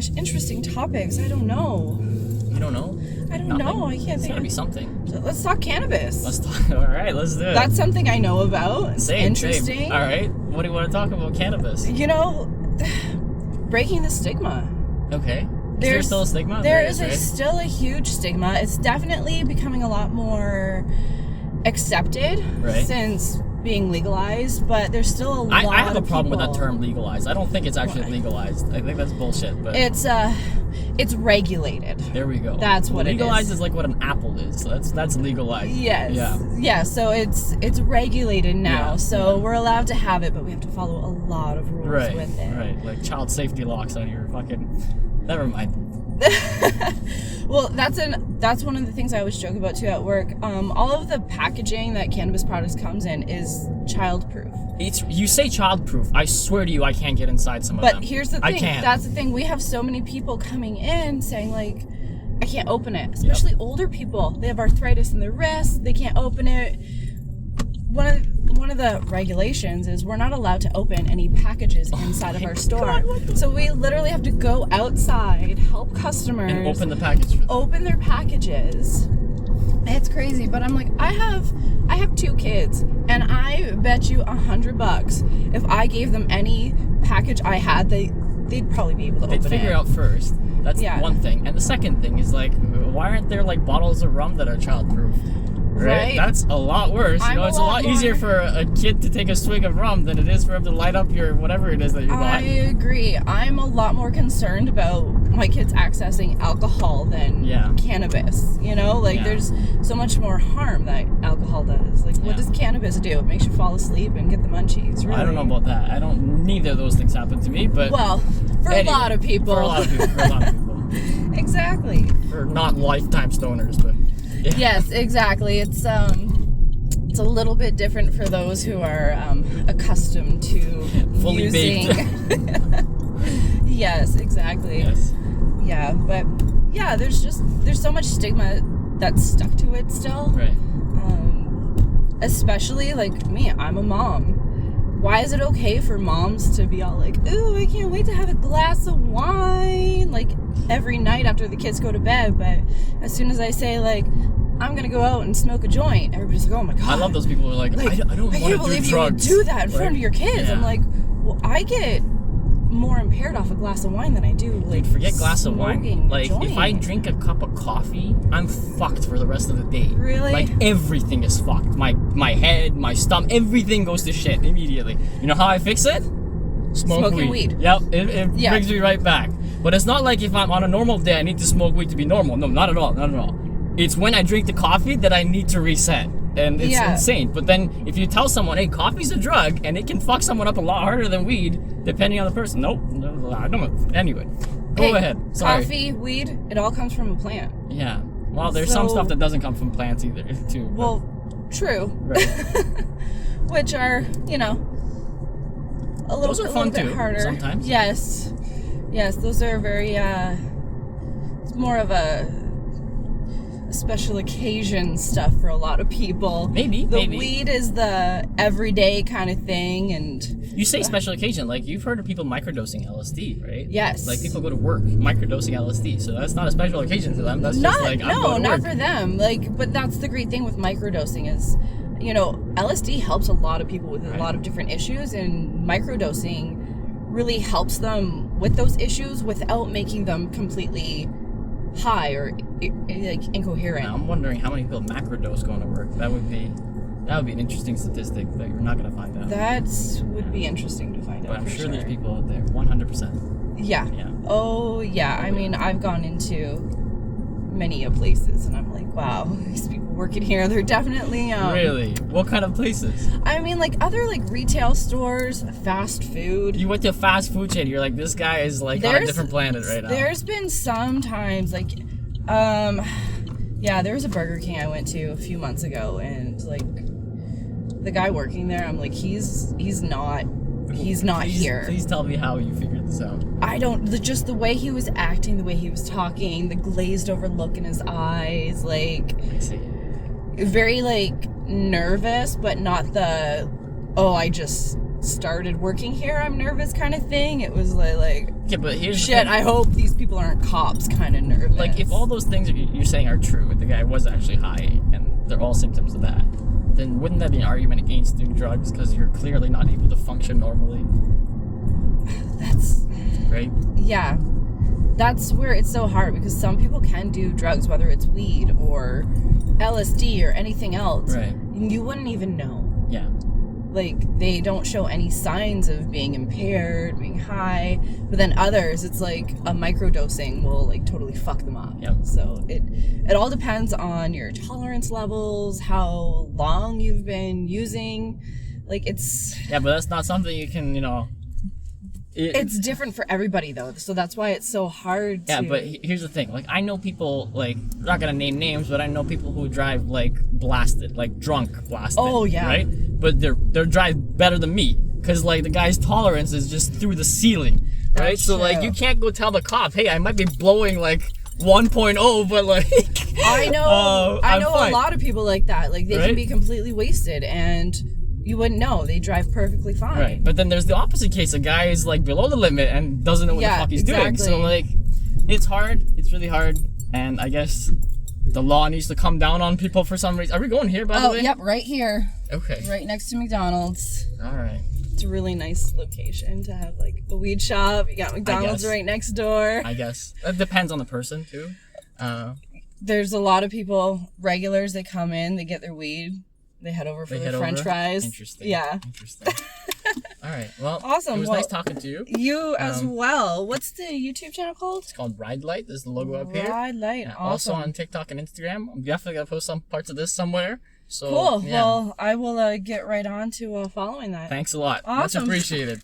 gosh, interesting topics. I don't know. You don't know? I don't know. I can't think. It's gotta be something. Let's talk cannabis. All right, let's do it. That's something I know about. It's Same. interesting. All right. What do you want to talk about cannabis? You know, breaking the stigma. Okay. Is there still a stigma? There is still a huge stigma. It's definitely becoming a lot more accepted since being legalized, but there's still a lot of people. I have a problem with that term legalized. I don't think it's actually legalized. I think that's bullshit. But it's regulated. There we go. That's what it is. Legalized is like what an apple is. So that's legalized. Yes. Yeah. Yeah. So it's regulated now. Yeah. So we're allowed to have it, but we have to follow a lot of rules with it. Right. Like child safety locks on your fucking. Never mind. Well, that's one of the things I always joke about too at work. All of the packaging that cannabis products comes in is child-proof. You say child-proof. I swear to you, I can't get inside some of them. But here's the thing. I can't. That's the thing. We have so many people coming in saying like, I can't open it. Especially older people. They have arthritis in their wrists. They can't open it. One of the regulations is we're not allowed to open any packages inside of our store. So we literally have to go outside, help customers, and open the package for them. Open their packages. It's crazy, but I'm like, I have 2 kids, and I bet you $100 if I gave them any package I had, they'd probably be able to open it. They'd figure out first. That's one thing. And the second thing is like, why aren't there like bottles of rum that are childproof? Right? That's a lot worse. You know, it's a lot easier for a kid to take a swig of rum than it is for him to light up your whatever it is that you bought. I agree. I'm a lot more concerned about my kids accessing alcohol than cannabis. You know, like there's so much more harm that alcohol does. Like, what does cannabis do? It makes you fall asleep and get the munchies. Really? I don't know about that. Neither of those things happen to me, but for a lot of people. For a lot of people. Exactly. For not lifetime stoners, but. Yeah. Yes, exactly. It's a little bit different for those who are accustomed to fully using. baked. Yes, exactly. Yes. Yeah, but there's so much stigma that's stuck to it still. Right. Especially like me, I'm a mom. Why is it okay for moms to be all like, ooh, I can't wait to have a glass of wine, like every night after the kids go to bed, but as soon as I say like, I'm gonna go out and smoke a joint, everybody's like, oh my god. I love those people who are like, I don't want to do drugs. I can't believe you would do that in front of your kids. Yeah. I'm like, well, I get more impaired off a glass of wine than I do like forget glass of wine. Like if I drink a cup of coffee, I'm fucked for the rest of the day. Really? Like everything is fucked. My head, my stomach, everything goes to shit immediately. You know how I fix it? Smoking weed. Yep, it brings me right back. But it's not like if I'm on a normal day I need to smoke weed to be normal. No, not at all. Not at all. It's when I drink the coffee that I need to reset. And it's insane. But then if you tell someone, hey, coffee's a drug and it can fuck someone up a lot harder than weed, depending on the person. Nope. No, I don't. Anyway, go ahead. Sorry. Coffee, weed, it all comes from a plant. Yeah. Well, there's some stuff that doesn't come from plants either, too. Well, true. Right. Which are, you know, a little bit harder. Sometimes. Yes. Yes, those are very, it's more of a special occasion stuff for a lot of people. Maybe. Weed is the everyday kind of thing, and you say special occasion, like you've heard of people microdosing LSD, right? Yes. Like people go to work microdosing LSD, so that's not a special occasion to them. That's just like not for them. Like, but that's the great thing with microdosing is, you know, LSD helps a lot of people with a lot of different issues, and microdosing really helps them with those issues without making them completely high or like incoherent. Now, I'm wondering how many people macrodose going to work. That would be an interesting statistic that you're not going to find out. That would be interesting to find out. But I'm sure there's people out there, 100%. Yeah. Oh yeah. I mean, I've gone into many places, and I'm like, wow, these people working here, they're definitely Really? What kind of places? I mean, like other like retail stores, fast food. You went to a fast food chain, you're like, this guy is like on a different planet right now. There's been some times like there was a Burger King I went to a few months ago, and like the guy working there, I'm like, he's not here. Please tell me how you figured this out. I don't, just the way he was acting, the way he was talking, the glazed over look in his eyes, like, I see. Very like nervous, but not the, oh, I just started working here, I'm nervous kind of thing. It was like yeah, but here's shit, I hope these people aren't cops kind of nervous. Like, if all those things you're saying are true, the guy was actually high, and they're all symptoms of that, then wouldn't that be an argument against doing drugs because you're clearly not able to function normally? That's... Right? Yeah. That's where it's so hard, because some people can do drugs, whether it's weed or LSD or anything else. Right. And you wouldn't even know. Yeah. Like, they don't show any signs of being impaired, being high. But then others, it's like a microdosing will like totally fuck them up. Yep. So it all depends on your tolerance levels, how long you've been using. Like, it's... Yeah, but that's not something you can, it's different for everybody, though. So that's why it's so hard to... Yeah, but here's the thing. Like, I know people, like, I'm not going to name names, but I know people who drive, like, blasted, like, drunk blasted. Oh, yeah. Right? But they're drive better than me. Because, like, the guy's tolerance is just through the ceiling. Right? That's so, true. like, you can't go tell the cop, hey, I might be blowing, like, 1.0, but, like... I know fine. a lot of people like that. Like, they Right? can be completely wasted, and... you wouldn't know. They drive perfectly fine. Right. But then there's the opposite case. A guy is like below the limit and doesn't know what the fuck he's doing. So like, it's hard. It's really hard. And I guess the law needs to come down on people for some reason. Are we going here, by the way? Oh, yep, right here. Okay. Right next to McDonald's. All right. It's a really nice location to have like a weed shop. You got McDonald's right next door. I guess. It depends on the person too. There's a lot of people, regulars, they come in, they get their weed. They head over for their French fries. Interesting. Yeah. Interesting. All right. Well, awesome. It was nice talking to you. You as well. What's the YouTube channel called? It's called RideLight. There's the logo up here. RideLight. Yeah, Awesome. also on TikTok and Instagram. I'm definitely going to post some parts of this somewhere. So, cool. Yeah. Well, I will get right on to following that. Thanks a lot. Awesome. Much appreciated.